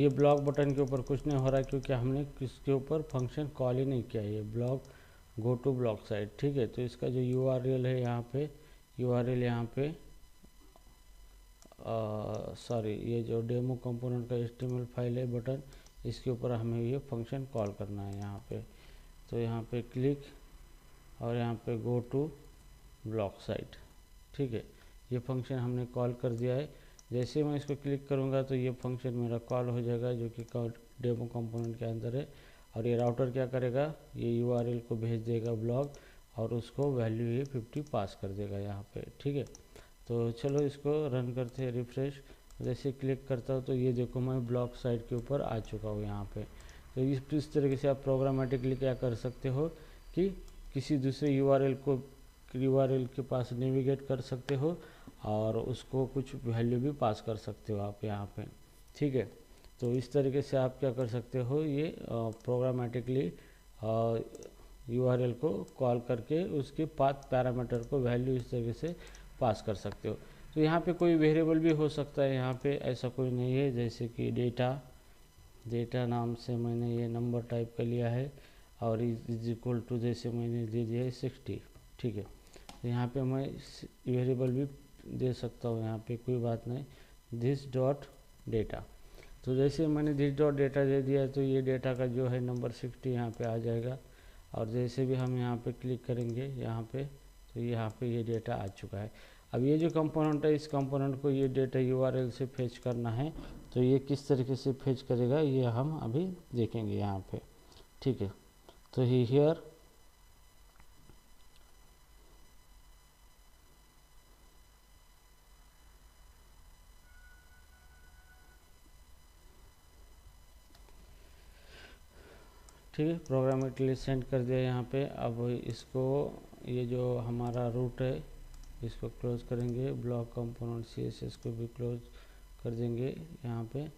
ये block button के ऊपर कुछ नहीं हो रहा है क्योंकि हमने किसके ऊपर फंक्शन कॉल ही नहीं किया। ये block go to block site, ठीक है। तो इसका जो URL है यहाँ पे, URL यहाँ पे सॉरी, ये जो डेमो कंपोनेंट का HTML फाइल है बटन, इसके ऊपर हमें ये फंक्शन कॉल करना है यहाँ पे। तो यहाँ पे क्लिक और यहाँ पे गो टू ब्लॉक साइट, ठीक है। ये फंक्शन हमने कॉल कर दिया है। जैसे मैं इसको क्लिक करूँगा तो ये फंक्शन मेरा कॉल हो जाएगा जो कि डेमो कंपोनेंट के अंदर है। और ये राउटर क्या करेगा, ये URL को भेज देगा ब्लॉक और उसको वैल्यू ये 50 पास कर देगा यहाँ पे, ठीक है। तो चलो इसको रन करते हैं, रिफ्रेश। जैसे क्लिक करता हूँ तो ये देखो मैं ब्लॉक साइट के ऊपर आ चुका हूँ यहाँ पे। तो इस तरीके से आप प्रोग्रामेटिकली क्या कर सकते हो कि किसी दूसरे URL के पास नेविगेट कर सकते हो और उसको कुछ वैल्यू भी पास कर सकते हो आप यहाँ पे, ठीक है। तो इस तरीके से आप क्या कर सकते हो, ये प्रोग्रामेटिकली URL को कॉल करके उसके पाथ पैरामीटर को वैल्यू इस तरीके से पास कर सकते हो। तो यहाँ पे कोई वेरिएबल भी हो सकता है, यहाँ पे ऐसा कोई नहीं है। जैसे कि डेटा नाम से मैंने ये नंबर टाइप कर लिया है और इज इक्वल टू जैसे मैंने दे दिया है 60, ठीक है। तो यहाँ पे मैं वेरिएबल भी दे सकता हूँ, यहाँ पे कोई बात नहीं, दिस डॉट डेटा। तो जैसे मैंने दिस डॉट डेटा दे दिया तो ये डेटा का जो है नंबर 60 यहाँ पे आ जाएगा। और जैसे भी हम यहाँ पे क्लिक करेंगे यहाँ पे तो यहाँ पे ये डेटा आ चुका है। अब ये जो कंपोनेंट है, इस कंपोनेंट को ये डेटा URL से फेच करना है। तो ये किस तरीके से फेच करेगा ये हम अभी देखेंगे यहाँ पे, ठीक है। तो हियर ठीक है, प्रोग्रामेटिकली सेंड कर दिया यहाँ पे। अब इसको ये जो हमारा रूट है इसको क्लोज करेंगे, ब्लॉक कंपोनेंट CSS को भी क्लोज कर देंगे यहाँ पे।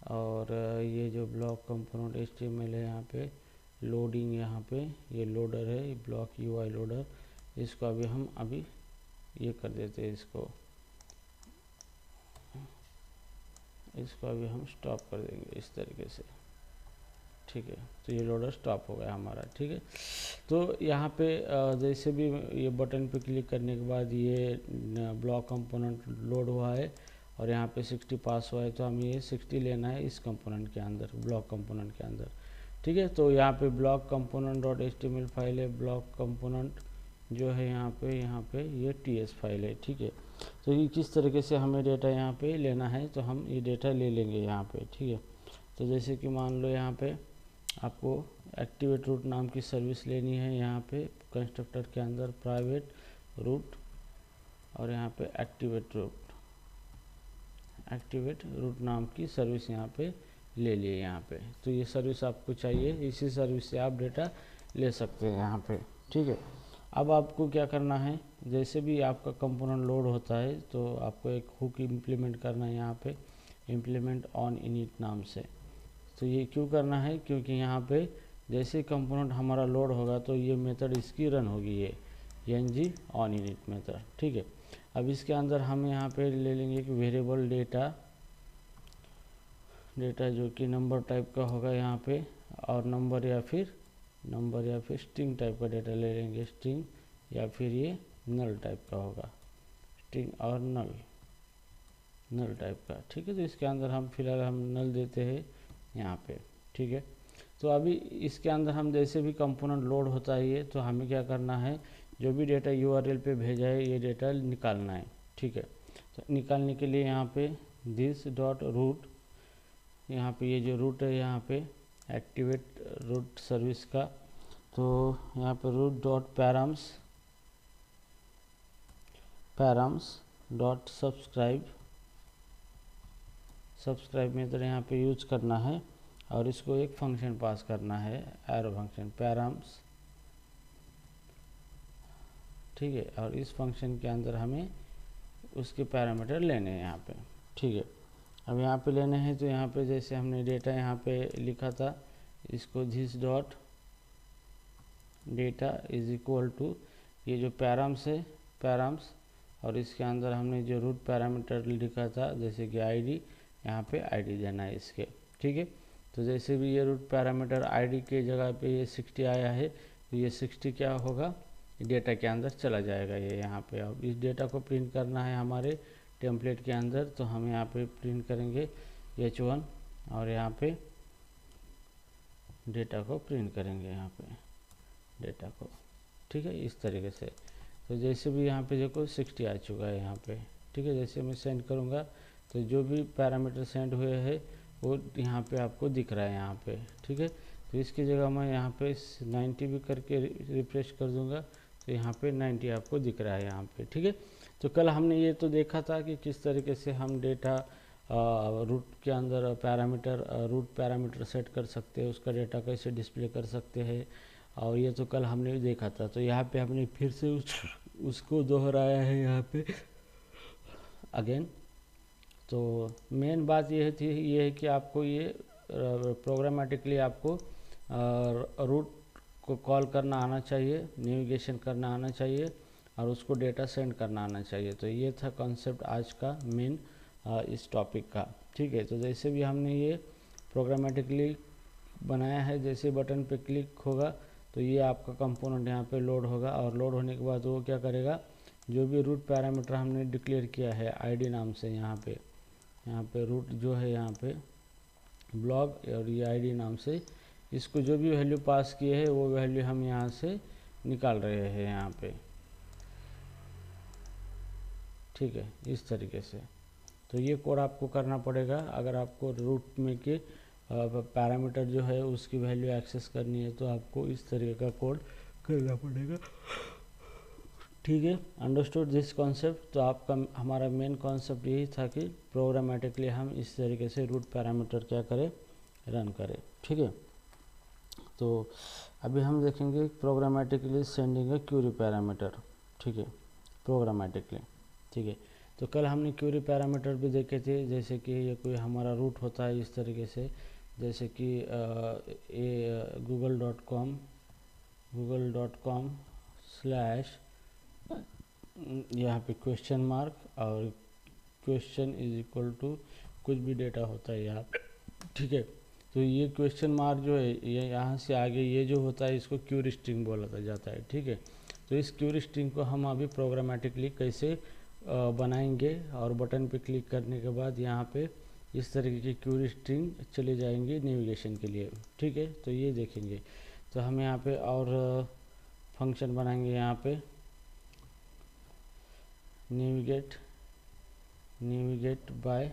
और ये जो ब्लॉक कंपोनेंट HTML है यहाँ पे, लोडिंग यहाँ पे ये लोडर है, ब्लॉक UI लोडर, इसको अभी ये कर देते हैं, इसको अभी हम स्टॉप कर देंगे इस तरीके से, ठीक है। तो ये लोडर स्टॉप हो गया हमारा, ठीक है। तो यहाँ पे जैसे भी ये बटन पे क्लिक करने के बाद ये ब्लॉक कंपोनेंट लोड हुआ है और यहाँ पे 60 पास हुआ है, तो हमें ये 60 लेना है इस कंपोनेंट के अंदर, ब्लॉक कंपोनेंट के अंदर, ठीक है। तो यहाँ पे block component dot HTML file है, ब्लॉक कंपोनेंट जो है यहाँ पे ये TS फाइल है, ठीक है। तो ये किस तरीके से हमें डेटा यहाँ पे लेना है, तो हम ये डेटा ले लेंगे यहाँ पे, ठीक है। तो जैसे कि मान लो यहाँ पे आपको एक्टिवेट रूट नाम की सर्विस लेनी है, यहाँ पे कंस्ट्रक्टर के अंदर प्राइवेट रूट और यहाँ पे एक्टिवेट रूट नाम की सर्विस यहाँ पे ले लिए यहाँ पे। तो ये सर्विस आपको चाहिए, इसी सर्विस से आप डेटा ले सकते हैं यहाँ पे, ठीक है। अब आपको क्या करना है, जैसे भी आपका कंपोनेंट लोड होता है तो आपको एक हुक इम्प्लीमेंट करना है यहाँ पे, इम्प्लीमेंट ऑन इनिट नाम से। तो ये क्यों करना है, क्योंकि यहाँ पे जैसे कंपोनेंट हमारा लोड होगा तो ये मेथड इसकी रन होगी, ये ng ऑन इनिट मेथड, ठीक है। अब इसके अंदर हम यहाँ पे ले लेंगे एक वेरिएबल डेटा जो कि नंबर टाइप का होगा यहाँ पे, और नंबर या फिर स्ट्रिंग टाइप का डेटा ले लेंगे, स्ट्रिंग या फिर ये नल टाइप का होगा, स्ट्रिंग और नल टाइप का, ठीक है। तो इसके अंदर हम फिलहाल हम नल देते हैं यहाँ पे, ठीक है। तो अभी इसके अंदर हम जैसे भी कंपोनेंट लोड होता है ये, तो हमें क्या करना है, जो भी डेटा URL पे भेजा है ये डेटा निकालना है, ठीक है। तो निकालने के लिए यहाँ पे दिस डॉट रूट, यहाँ पे ये जो रूट है यहाँ पे एक्टिवेट रूट सर्विस का, तो यहाँ पे route dot params dot subscribe method यहाँ पे यूज करना है और इसको एक फंक्शन पास करना है, एरो फंक्शन पैराम्स, ठीक है। और इस फंक्शन के अंदर हमें उसके पैरामीटर लेने हैं यहाँ पे, ठीक है। अब यहाँ पे लेने हैं तो यहाँ पे जैसे हमने डेटा यहाँ पे लिखा था, इसको this dot data is equal to ये जो पैराम्स और इसके अंदर हमने जो रूट पैरामीटर लिखा था जैसे कि ID, यहाँ पे ID देना है इसके, ठीक है। तो जैसे भी ये रूट पैरामीटर आईडी के जगह पे ये 60 आया है, तो ये 60 क्या होगा, डेटा के अंदर चला जाएगा ये यहाँ पे। अब इस डेटा को प्रिंट करना है हमारे टेम्पलेट के अंदर, तो हम यहाँ पे प्रिंट करेंगे H1 और यहाँ पे डेटा को प्रिंट करेंगे यहाँ पे डेटा को, ठीक है, इस तरीके से। तो जैसे भी यहाँ पे देखो 60 आ चुका है यहाँ पे, ठीक है। जैसे मैं सेंड करूँगा तो जो भी पैरामीटर सेंड हुए हैं वो यहाँ पे आपको दिख रहा है यहाँ पे, ठीक है। तो इसकी जगह मैं यहाँ पे 90 भी करके रिफ्रेश कर दूँगा तो यहाँ पे 90 आपको दिख रहा है यहाँ पे, ठीक है। तो कल हमने ये तो देखा था कि किस तरीके से हम डेटा रूट के अंदर रूट पैरामीटर सेट कर सकते हैं, उसका डेटा कैसे डिस्प्ले कर सकते हैं, और ये तो कल हमने देखा था। तो यहाँ पे हमने फिर से उसको दोहराया है यहाँ पे अगेन। तो मेन बात ये है कि आपको ये प्रोग्रामेटिकली आपको रूट को कॉल करना आना चाहिए, नेविगेशन करना आना चाहिए और उसको डेटा सेंड करना आना चाहिए। तो ये था कॉन्सेप्ट आज का मेन इस टॉपिक का, ठीक है। तो जैसे भी हमने ये प्रोग्रामेटिकली बनाया है, जैसे बटन पे क्लिक होगा तो ये आपका कंपोनेंट यहाँ पे लोड होगा, और लोड होने के बाद वो क्या करेगा, जो भी रूट पैरामीटर हमने डिक्लेयर किया है आईडी नाम से, यहाँ पे रूट जो है यहाँ पे ब्लॉग और ये आईडी नाम से, इसको जो भी वैल्यू पास किए है वो वैल्यू हम यहाँ से निकाल रहे हैं यहाँ पे, ठीक है, इस तरीके से। तो ये कोड आपको करना पड़ेगा अगर आपको रूट में के पैरामीटर जो है उसकी वैल्यू एक्सेस करनी है, तो आपको इस तरीके का कोड करना पड़ेगा, ठीक है। Understood this concept. तो आपका हमारा मेन कॉन्सेप्ट यही था कि प्रोग्रामेटिकली हम इस तरीके से रूट पैरामीटर क्या करें, रन करें, ठीक है। तो अभी हम देखेंगे programmatically sending a query parameter, ठीक है, प्रोग्रामेटिकली, ठीक है। तो कल हमने क्यूरी पैरामीटर भी देखे थे, जैसे कि ये कोई हमारा रूट होता है इस तरीके से, जैसे कि google.com स्लैश यहाँ पे क्वेश्चन मार्क और क्वेश्चन इज इक्वल टू कुछ भी डेटा होता है यहाँ पे, ठीक है। तो ये क्वेश्चन मार्क जो है ये यहाँ से आगे ये जो होता है इसको क्यूरी स्ट्रिंग बोला जाता है, ठीक है। तो इस क्यूरी स्ट्रिंग को हम अभी प्रोग्रामेटिकली कैसे बनाएंगे, और बटन पे क्लिक करने के बाद यहाँ पे इस तरीके की क्यूरी स्ट्रिंग चले जाएंगे नेविगेशन के लिए, ठीक है। तो ये देखेंगे। तो हम यहाँ पे और फंक्शन बनाएंगे यहाँ पे नेविगेट बाय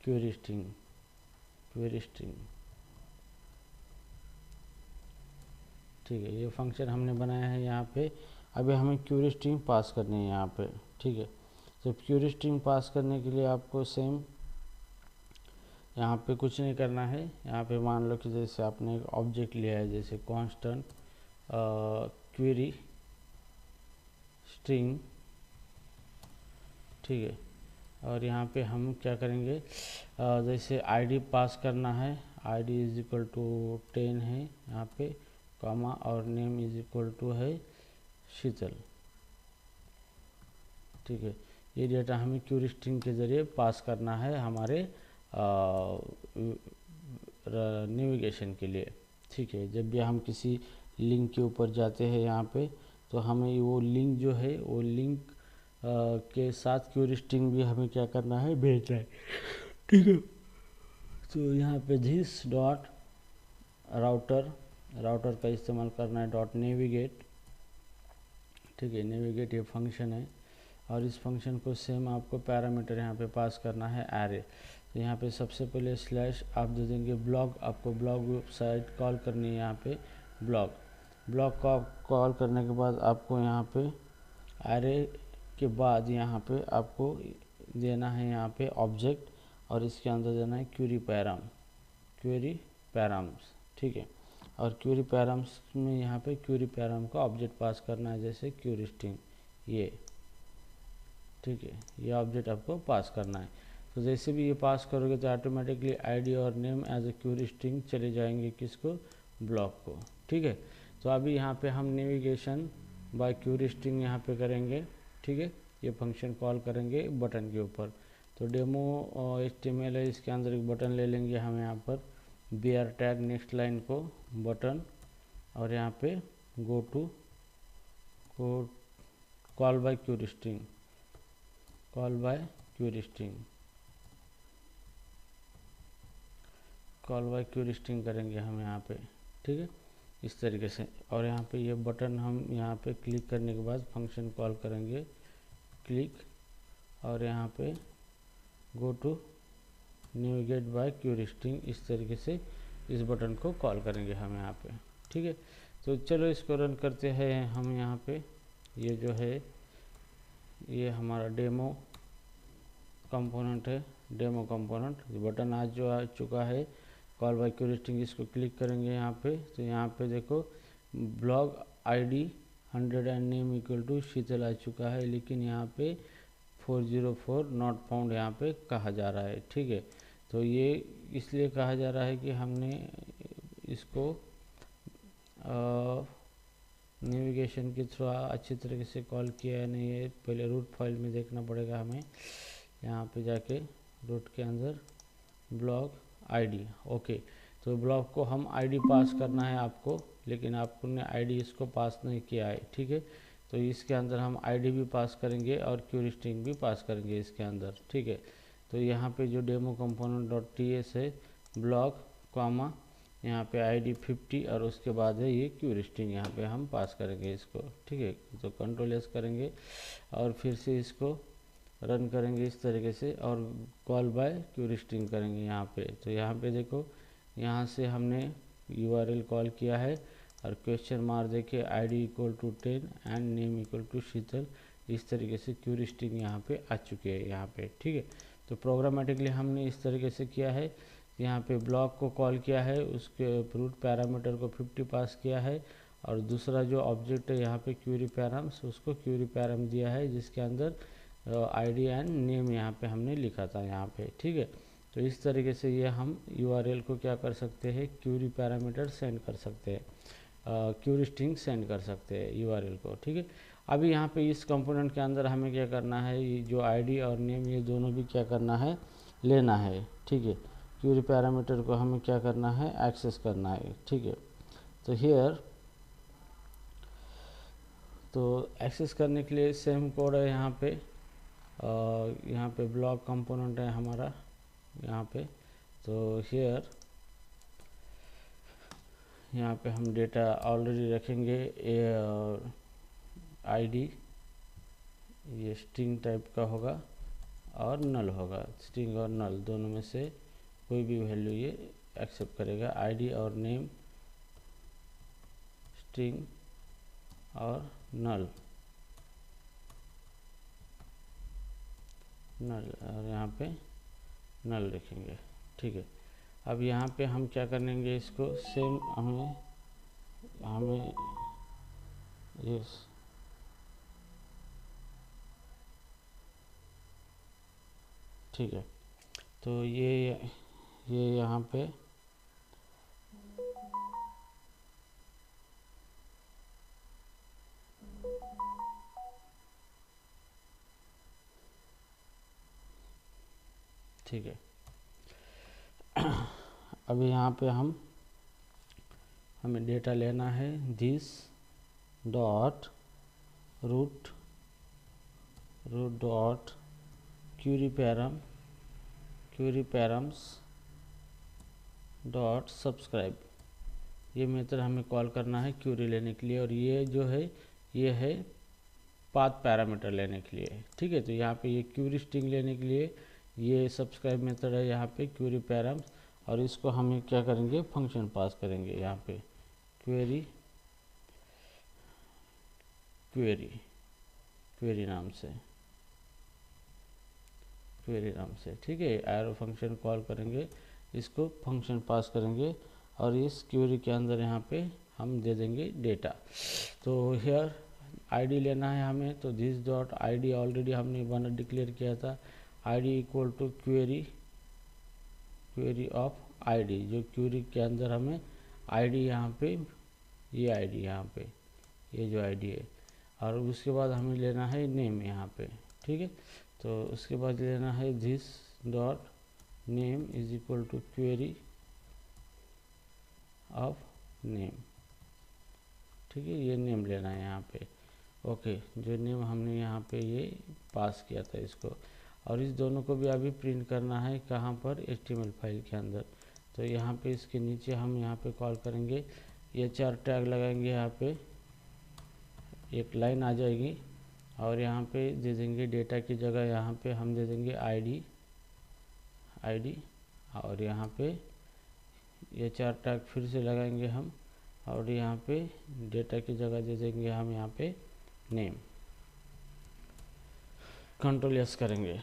क्वेरी स्ट्रिंग, ठीक है। ये फंक्शन हमने बनाया है यहाँ पे। अभी हमें क्वेरी स्ट्रिंग पास करनी है यहाँ पे, ठीक है। तो क्वेरी स्ट्रिंग पास करने के लिए आपको सेम यहाँ पे कुछ नहीं करना है। यहाँ पे मान लो कि जैसे आपने एक ऑब्जेक्ट लिया है, जैसे कांस्टेंट क्वेरी स्ट्रिंग, ठीक है। और यहाँ पे हम क्या करेंगे, जैसे आईडी पास करना है, आईडी इज इक्वल टू 10 है यहाँ पे, कॉमा, और नेम इज इक्वल टू है शीतल, ठीक है। ये डेटा हमें क्वेरी स्ट्रिंग के ज़रिए पास करना है हमारे नेविगेशन के लिए, ठीक है। जब भी हम किसी लिंक के ऊपर जाते हैं यहाँ पे, तो हमें वो लिंक जो है वो लिंक के साथ क्वेरी स्ट्रिंग भी हमें क्या करना है, भेजना है, ठीक है। तो यहाँ पे दिस डॉट राउटर का इस्तेमाल करना है, डॉट नेविगेट, ठीक है। नेविगेट ये फंक्शन है, और इस फंक्शन को सेम आपको पैरामीटर यहाँ पे पास करना है एरे। तो यहाँ पे सबसे पहले स्लैश आप दे देंगे ब्लॉग, आपको ब्लॉग वेबसाइट कॉल करनी है यहाँ पे, ब्लॉग को कॉल करने के बाद आपको यहाँ पे एरे के बाद यहाँ पे आपको देना है यहाँ पे ऑब्जेक्ट, और इसके अंदर देना है क्वेरी पैराम्स, ठीक है। और क्वेरी पैराम्स में यहाँ पे क्वेरी पैराम का ऑब्जेक्ट पास करना है, जैसे क्वेरी स्ट्रिंग ये, ठीक है। ये ऑब्जेक्ट आपको पास करना है। तो जैसे भी ये पास करोगे तो ऑटोमेटिकली आईडी और name as a query string चले जाएंगे किसको, ब्लॉक को, ठीक है। तो अभी यहाँ पे हम नेविगेशन बाय क्वेरी स्ट्रिंग यहाँ पे करेंगे, ठीक है। ये फंक्शन कॉल करेंगे बटन के ऊपर। तो डेमो HTML है, इसके अंदर एक बटन ले लेंगे हम यहाँ पर BR टैग नेक्स्ट लाइन को बटन, और यहाँ पे go to call by query string, call by query string करेंगे हम यहाँ पे, ठीक है, इस तरीके से। और यहाँ पे ये बटन हम यहाँ पे क्लिक करने के बाद फंक्शन कॉल करेंगे क्लिक, और यहाँ पे go to navigate by query string, इस तरीके से इस बटन को कॉल करेंगे हम यहाँ पे, ठीक है। तो चलो इसको रन करते हैं हम। यहाँ पे ये जो है ये हमारा डेमो कंपोनेंट है, डेमो कंपोनेंट बटन आज जो आ चुका है कॉल बाय क्यूरी स्ट्रिंग, इसको क्लिक करेंगे यहाँ पे। तो यहाँ पे देखो blog ID 100 and name equal to Sheetal आ चुका है, लेकिन यहाँ पे 404 नॉट फाउंड यहाँ पे कहा जा रहा है, ठीक है। तो ये इसलिए कहा जा रहा है कि हमने इसको नेविगेशन के थ्रू अच्छी तरीके से कॉल किया है नहीं है, पहले रूट फाइल में देखना पड़ेगा हमें। यहाँ पे जाके रूट के अंदर ब्लॉग ID, ओके। तो ब्लॉग को हम ID पास करना है आपको, लेकिन आपने ID इसको पास नहीं किया है, ठीक है। तो इसके अंदर हम ID भी पास करेंगे और क्यूरी स्ट्रिंग भी पास करेंगे इसके अंदर, ठीक है। तो यहाँ पे जो डेमो कंपोनेंट डॉट TS है ब्लॉग कॉमा यहाँ पे ID 50 और उसके बाद है ये क्यूरी स्ट्रिंग, यहाँ पे हम पास करेंगे इसको, ठीक है। तो Ctrl+S करेंगे और फिर से इसको रन करेंगे इस तरीके से, और कॉल बाय क्यूरी स्ट्रिंग करेंगे यहाँ पे। तो यहाँ पे देखो यहाँ से हमने URL कॉल किया है और क्वेश्चन मार्क देके ID equal to 10 and name equal to Sheetal, इस तरीके से क्यूरी स्ट्रिंग यहाँ पे आ चुकी है यहाँ पे, ठीक है। तो प्रोग्रामेटिकली हमने इस तरीके से किया है, यहाँ पे ब्लॉक को कॉल किया है, उसके रूट पैरामीटर को 50 पास किया है, और दूसरा जो ऑब्जेक्ट है यहाँ पे क्यूरी पैराम्स, उसको क्यूरी पैराम दिया है जिसके अंदर ID एंड नेम यहाँ पे हमने लिखा था यहाँ पे, ठीक है। तो इस तरीके से ये हम URL को क्या कर सकते हैं, क्यूरी पैरामीटर सेंड कर सकते हैं, क्यूरी स्ट्रिंग सेंड कर सकते हैं URL को, ठीक है। अभी यहाँ पे इस कंपोनेंट के अंदर हमें क्या करना है, ये जो ID और नेम ये दोनों भी क्या करना है, लेना है, ठीक है। क्यूरी पैरामीटर को हमें क्या करना है, एक्सेस करना है, ठीक है। तो हियर तो एक्सेस करने के लिए सेम कोड है यहाँ पे, यहाँ पे ब्लॉक कंपोनेंट है हमारा यहाँ पे। तो हियर यहाँ पे हम डेटा ऑलरेडी रखेंगे, ID ये स्ट्रिंग टाइप का होगा और नल होगा, स्ट्रिंग और नल दोनों में से कोई भी वैल्यू ये एक्सेप्ट करेगा। ID और नेम स्ट्रिंग और नल और यहाँ पे नल रखेंगे, ठीक है। अब यहाँ पे हम क्या करेंगे, इसको सेम हमें यस ठीक है। तो ये यहाँ पे ठीक है। अभी यहाँ पे हमें डेटा लेना है, this dot route dot query params dot subscribe, ये मेथड हमें कॉल करना है क्यूरी लेने के लिए, और ये जो है ये है पाथ पैरामीटर लेने के लिए, ठीक है। तो यहाँ पे ये क्यूरी स्ट्रिंग लेने के लिए ये सब्सक्राइब मेथड है यहाँ पे क्यूरी पैरम्स, और इसको हमें क्या करेंगे, फंक्शन पास करेंगे यहाँ पे क्वेरी नाम से, ठीक है। एरो फंक्शन कॉल करेंगे, इसको फंक्शन पास करेंगे, और इस क्वेरी के अंदर यहाँ पे हम दे देंगे डेटा। तो हियर ID लेना है हमें, तो दिस डॉट ID ऑलरेडी हमने वन डिक्लेयर किया था, ID equal to query of ID, जो क्वेरी के अंदर हमें ID यहाँ पे ये ID यहाँ पे ये जो ID है, और उसके बाद हमें लेना है नेम यहाँ पे, ठीक है। तो उसके बाद लेना है this dot name is equal to query of name. ठीक है, ये नेम लेना है यहाँ पे। ओके, जो नेम हमने यहाँ पे ये पास किया था इसको, और इस दोनों को भी अभी प्रिंट करना है कहाँ पर, HTML फाइल के अंदर। तो यहाँ पे इसके नीचे हम यहाँ पे कॉल करेंगे, ये 4 टैग लगाएंगे, यहाँ पे एक लाइन आ जाएगी, और यहाँ पे दे देंगे डेटा की जगह यहाँ पे हम दे देंगे आईडी, और यहाँ पे ये 4 टैग फिर से लगाएंगे हम, और यहाँ पे डेटा की जगह दे देंगे हम यहाँ पे नेम। कंट्रोल एस करेंगे।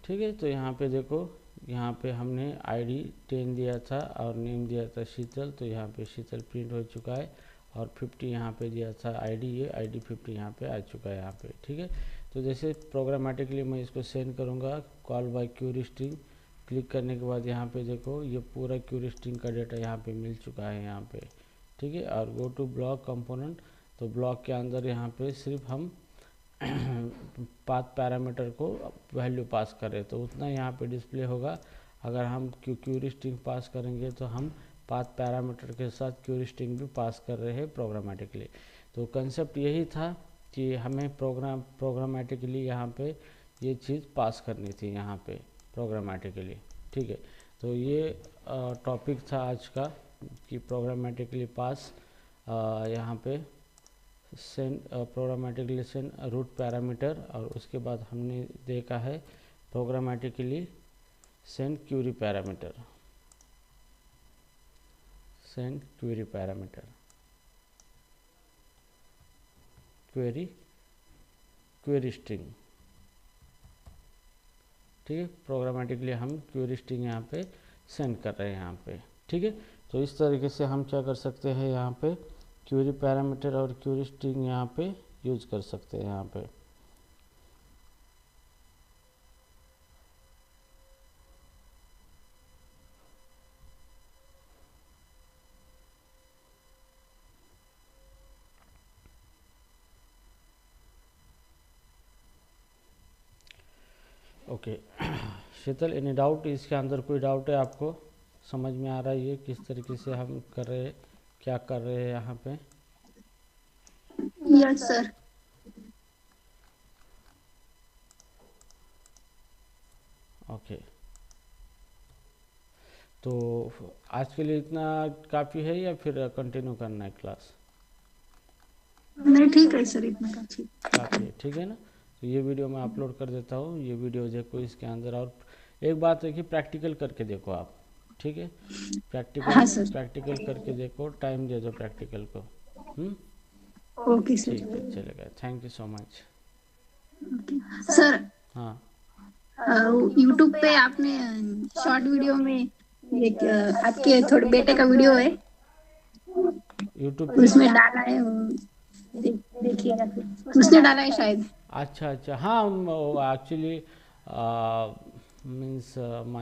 ठीक है, तो यहाँ पे देखो, यहाँ पे हमने ID 10 दिया था और नेम दिया था शीतल, तो यहाँ पे शीतल प्रिंट हो चुका है, और 50 यहाँ पे दिया था ID, ये ID 50 यहाँ पे आ चुका है यहाँ पे। ठीक है, तो जैसे प्रोग्रामेटिकली मैं इसको सेंड करूँगा call by query string, click करने के बाद यहाँ पे देखो ये पूरा क्यूरी स्ट्रिंग का डेटा यहाँ पे मिल चुका है यहाँ पे। ठीक है, और गो टू ब्लॉक कंपोनेंट, तो ब्लॉक के अंदर यहाँ पे सिर्फ हम पाथ पैरामीटर को वैल्यू पास करें तो उतना यहाँ पे डिस्प्ले होगा। अगर हम क्यूरी स्ट्रिंग पास करेंगे तो हम पाथ पैरामीटर के साथ क्यूरी स्ट्रिंग भी पास कर रहे हैं प्रोग्रामेटिकली। तो कंसेप्ट यही था कि हमें प्रोग्रामेटिकली यहाँ पे ये चीज़ पास करनी थी यहाँ पे प्रोग्रामेटिकली। ठीक है, तो ये टॉपिक था आज का कि प्रोग्रामेटिकली पास यहाँ पे send programmatically send route parameter, और उसके बाद हमने देखा है programmatically send query parameter, send query parameter, query string. ठीक है, प्रोग्रामेटिकली हम क्वेरी स्ट्रिंग यहाँ पे सेंड कर रहे हैं यहाँ पे। ठीक है, तो इस तरीके से हम क्या कर सकते हैं, यहाँ पे क्वेरी पैरामीटर और क्वेरी स्ट्रिंग यहाँ पे यूज कर सकते हैं यहाँ पे। ओके शीतल, एनी डाउट इसके अंदर? कोई डाउट है आपको? समझ में आ रहा है ये किस तरीके से हम कर रहे हैं, क्या कर रहे हैं यहाँ पे? Yes sir. ओके, तो आज के लिए इतना काफ़ी है या फिर कंटिन्यू करना है क्लास? नहीं ठीक है सर, इतना काफी है। ठीक है ना, तो ये वीडियो मैं अपलोड कर देता हूँ, ये वीडियो देखो इसके अंदर। और एक बात है कि प्रैक्टिकल करके देखो आप। ठीक है, प्रैक्टिकल करके देखो, टाइम दे दो प्रैक्टिकल को। ओके सर, ठीक है, चलेगा। Thank you so much sir. हाँ, यूट्यूब पे आपने शॉर्ट वीडियो में एक आपके थोड़े बेटे का वीडियो है यूट्यूब उसमें डाला है, देखिएगा, उसने डाला है शायद। अच्छा, हाँ, एक्चुअली मीन्स